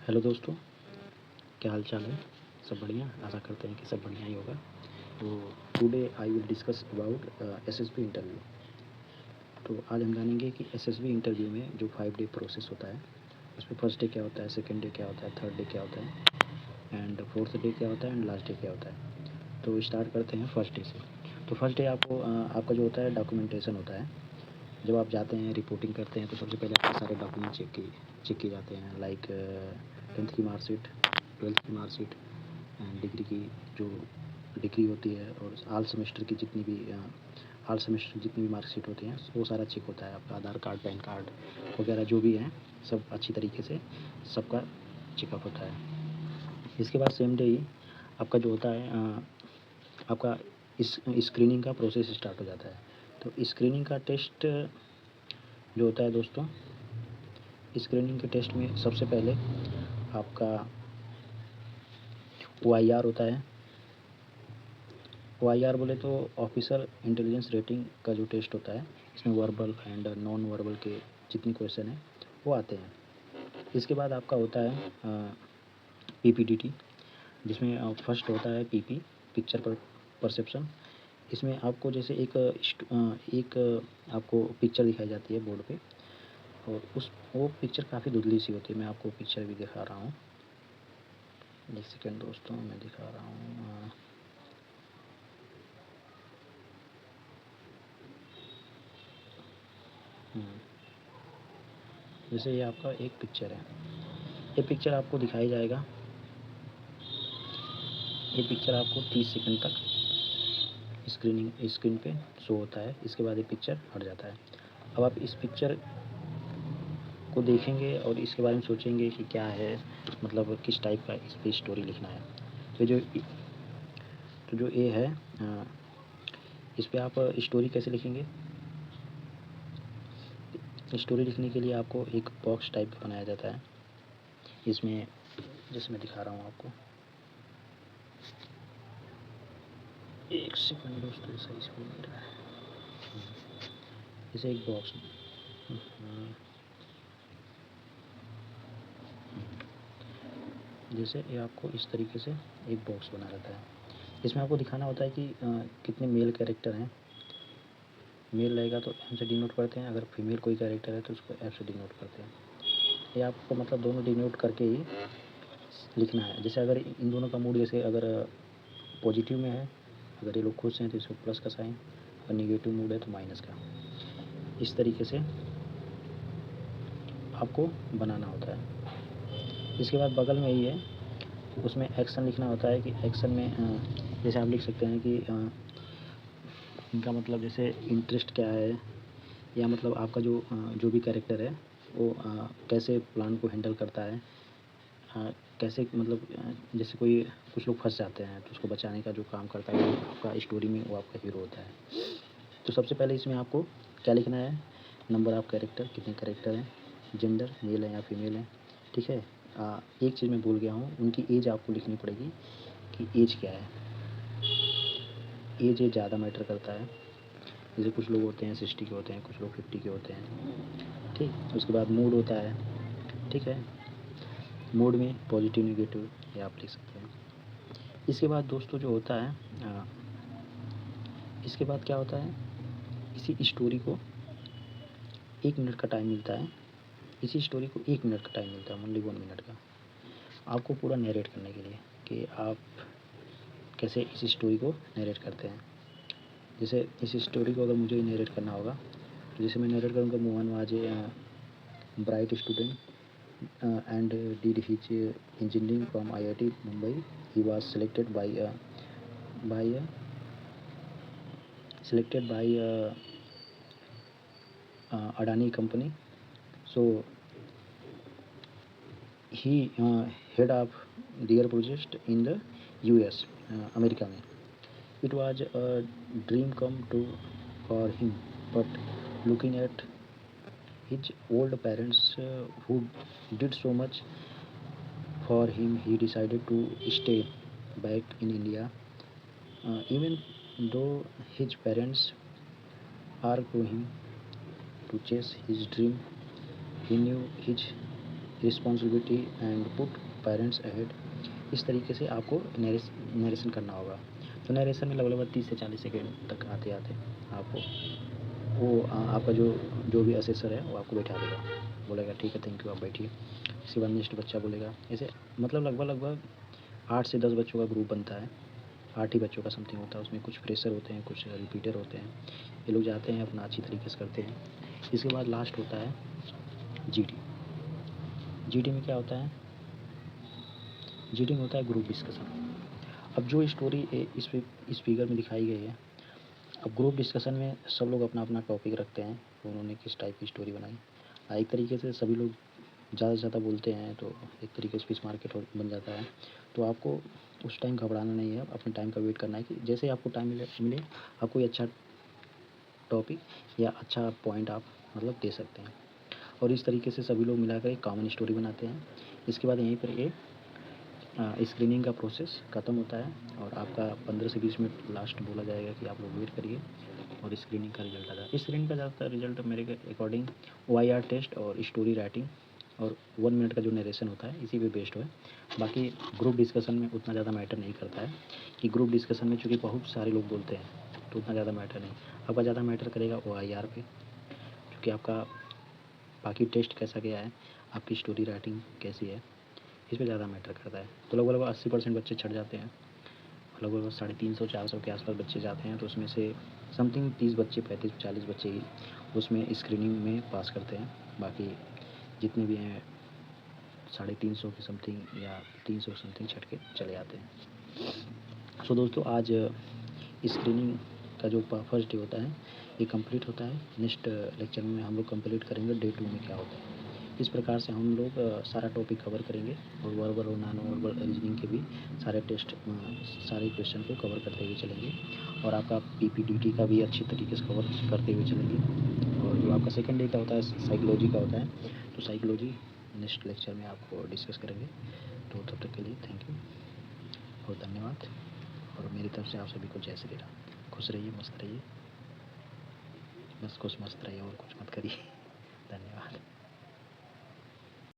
Hello दोस्तों, क्या हाल चाल है? सब बढ़िया? आशा करते हैं कि सब बढ़िया ही होगा। तो today I will discuss about SSB interview. तो आज हम जानेंगे कि एसएसबी इंटरव्यू में जो 5 डे प्रोसेस होता है, उसमें फर्स्ट डे क्या होता है, सेकंड डे क्या होता है, थर्ड डे क्या होता है एंड फोर्थ डे क्या होता है एंड लास्ट डे क्या होता है। तो स्टार्ट करते हैं फर्स्ट डे से। तो फर्स्ट डे आपका जो होता है डॉक्यूमेंटेशन होता है। जब आप जाते हैं रिपोर्टिंग करते हैं तो सबसे पहले आपके सारे डॉक्यूमेंट चेक किए जाते हैं, लाइक 10th की मार्कशीट, 12th की मार्कशीट एंड डिग्री की जो डिग्री होती है, और ऑल सेमेस्टर जितनी भी मार्कशीट होती हैं वो सारा चेक होता है। आपका आधार कार्ड, पैन कार्ड वगैरह जो भी हैं सब अच्छी तरीके से सबका चेकअप होता है। इसके बाद सेम डे ही आपका जो होता है आपका इस स्क्रीनिंग का प्रोसेस स्टार्ट हो जाता है। तो स्क्रीनिंग का टेस्ट जो होता है दोस्तों, स्क्रीनिंग के टेस्ट में सबसे पहले आपका OIR होता है। OIR बोले तो ऑफिसर इंटेलिजेंस रेटिंग का जो टेस्ट होता है, इसमें वर्बल एंड नॉन वर्बल के जितने क्वेश्चन हैं वो आते हैं। इसके बाद आपका होता है PPDT, जिसमें फर्स्ट होता है PP, पिक्चर पर परसेप्शन। इसमें आपको जैसे एक आपको पिक्चर दिखाई जाती है बोर्ड पे, और वो पिक्चर काफ़ी धुंधली सी होती है। मैं आपको पिक्चर भी दिखा रहा हूँ, एक सेकेंड दोस्तों, मैं दिखा रहा हूँ। जैसे ये आपका एक पिक्चर है, ये पिक्चर आपको दिखाई जाएगा। ये पिक्चर आपको 30 सेकंड तक स्क्रीन पे शो होता है। इसके बाद ये पिक्चर हट जाता है। अब आप इस पिक्चर को देखेंगे और इसके बारे में सोचेंगे कि क्या है, मतलब किस टाइप का इस पर स्टोरी लिखना है। तो जो ये है, इस पर आप स्टोरी कैसे लिखेंगे? स्टोरी लिखने के लिए आपको एक बॉक्स टाइप का बनाया जाता है। इसमें जैसे मैं दिखा रहा हूँ आपको, एक सेकंड दोस्तों, सही से बोल नहीं रहा है। जैसे एक बॉक्स, जैसे ये आपको इस तरीके से एक बॉक्स बना रहता है। इसमें आपको दिखाना होता है कि कितने मेल कैरेक्टर हैं। मेल रहेगा तो M से डिनोट करते हैं, अगर फीमेल कोई कैरेक्टर है तो उसको F से डिनोट करते हैं। ये आपको मतलब दोनों डिनोट करके ही लिखना है। जैसे अगर इन दोनों का मूड, जैसे अगर पॉजिटिव में है, अगर ये लोग खुश हैं तो इसको प्लस का साइन, अगर निगेटिव मूड है तो माइनस का। इस तरीके से आपको बनाना होता है। इसके बाद बगल में ही है, उसमें एक्शन लिखना होता है कि एक्शन में जैसे आप लिख सकते हैं कि इनका मतलब जैसे इंटरेस्ट क्या है, या मतलब आपका जो भी कैरेक्टर है वो कैसे प्लान को हैंडल करता है, कैसे मतलब जैसे कुछ लोग फंस जाते हैं तो उसको बचाने का जो काम करता है वो आपका स्टोरी में वो आपका हीरो होता है। तो सबसे पहले इसमें आपको क्या लिखना है? नंबर ऑफ कैरेक्टर, कितने कैरेक्टर हैं, जेंडर मेल है या फीमेल है, ठीक है। एक चीज़ मैं भूल गया हूँ, उनकी एज आपको लिखनी पड़ेगी कि एज क्या है। एज ज़्यादा मैटर करता है। जैसे कुछ लोग होते हैं 60 के होते हैं, कुछ लोग 50 के होते हैं, ठीक। उसके बाद मूड होता है, ठीक है। मूड में पॉजिटिव नेगेटिव ये आप लिख सकते हैं। इसके बाद दोस्तों जो होता है, इसके बाद क्या होता है, इसी स्टोरी को 1 मिनट का टाइम मिलता है। इसी स्टोरी को 1 मिनट का टाइम मिलता है, ओनली 1 मिनट का, आपको पूरा नरेट करने के लिए कि आप कैसे इस स्टोरी को नरेट करते हैं। जैसे इस स्टोरी को अगर मुझे नरेट करना होगा तो जैसे मैं नरेट करूँगा, Mohan was a bright student and did his engineering from IIT Mumbai. He was by a selected by Adani company. So he head of their project in the US, America में। It was a dream come true for him, but looking at his old parents who did so much for him, he decided to stay back in India. Even though his parents urged him to chase his dream, he knew his responsibility and put parents ahead. इस तरीके से आपको narration करना होगा। तो narration में लगभग 30 से 40 सेकेंड तक आते आते आपको वो आपका जो भी असेसर है वो आपको बैठा देगा, बोलेगा ठीक है थैंक यू आप बैठिए। इसके बाद नेक्स्ट बच्चा बोलेगा। ऐसे मतलब लगभग 8 से 10 बच्चों का ग्रुप बनता है, 8 ही बच्चों का समथिंग होता है। उसमें कुछ फ्रेशर होते हैं, कुछ रिपीटर होते हैं। ये लोग जाते हैं अपना अच्छी तरीके से करते हैं। इसके बाद लास्ट होता है जीडी। जीडी में क्या होता है? जीडी में होता है ग्रुप डिस्कशन। अब जो स्टोरी इस फिगर में दिखाई गई है, अब ग्रुप डिस्कशन में सब लोग अपना अपना टॉपिक रखते हैं, उन्होंने किस टाइप की स्टोरी बनाई। एक तरीके से सभी लोग ज़्यादा से ज़्यादा बोलते हैं तो एक तरीके से फिश मार्केट बन जाता है। तो आपको उस टाइम घबराना नहीं है, अपने टाइम का वेट करना है कि जैसे ही आपको टाइम मिले आप कोई अच्छा टॉपिक या अच्छा पॉइंट आप मतलब दे सकते हैं। और इस तरीके से सभी लोग मिलाकर एक कॉमन स्टोरी बनाते हैं। इसके बाद यहीं पर एक स्क्रीनिंग का प्रोसेस ख़त्म होता है और आपका 15 से 20 मिनट लास्ट बोला जाएगा कि आप लोग वेट करिए और स्क्रीनिंग का रिजल्ट आ जाए। स्क्रीनिंग का ज़्यादातर रिजल्ट मेरे अकॉर्डिंग OIR टेस्ट और स्टोरी राइटिंग और 1 मिनट का जो नरेशन होता है इसी पे बेस्ड है। बाकी ग्रुप डिस्कशन में उतना ज़्यादा मैटर नहीं करता है कि ग्रुप डिस्कशन में चूँकि बहुत सारे लोग बोलते हैं तो उतना ज़्यादा मैटर नहीं। आपका ज़्यादा मैटर करेगा OIR पे, क्योंकि आपका बाकी टेस्ट कैसा गया है, आपकी स्टोरी राइटिंग कैसी है, इस पे ज़्यादा मैटर करता है। तो लगभग 80% बच्चे छट जाते हैं, लगभग 350-400 के आसपास बच्चे जाते हैं। तो उसमें से समथिंग 30 बच्चे 35-40 बच्चे ही उसमें स्क्रीनिंग में पास करते हैं। बाकी जितने भी हैं 350 के समथिंग या 300 समथिंग छट के चले जाते हैं। सो दोस्तों आज स्क्रीनिंग का जो फर्स्ट डे होता है ये कंप्लीट होता है। नेक्स्ट लेक्चर में हम लोग कंप्लीट करेंगे डे 2 में क्या होता है। इस प्रकार से हम लोग सारा टॉपिक कवर करेंगे और वर्बल और नॉन वर्बल रीजनिंग के भी सारे सारे क्वेश्चन को कवर करते हुए चलेंगे और आपका PPDT का भी अच्छी तरीके से कवर करते हुए चलेंगे। और जो आपका सेकंड डे का होता है साइकोलॉजी का होता है, तो साइकोलॉजी नेक्स्ट लेक्चर में आपको डिस्कस करेंगे। तो तब तक के लिए थैंक यू और धन्यवाद। और मेरी तरफ से आप सभी को जय श्री राम। खुश रहिए, मस्त रहिए, बस कुछ मस्त रहिए और कुछ मत करिए। धन्यवाद।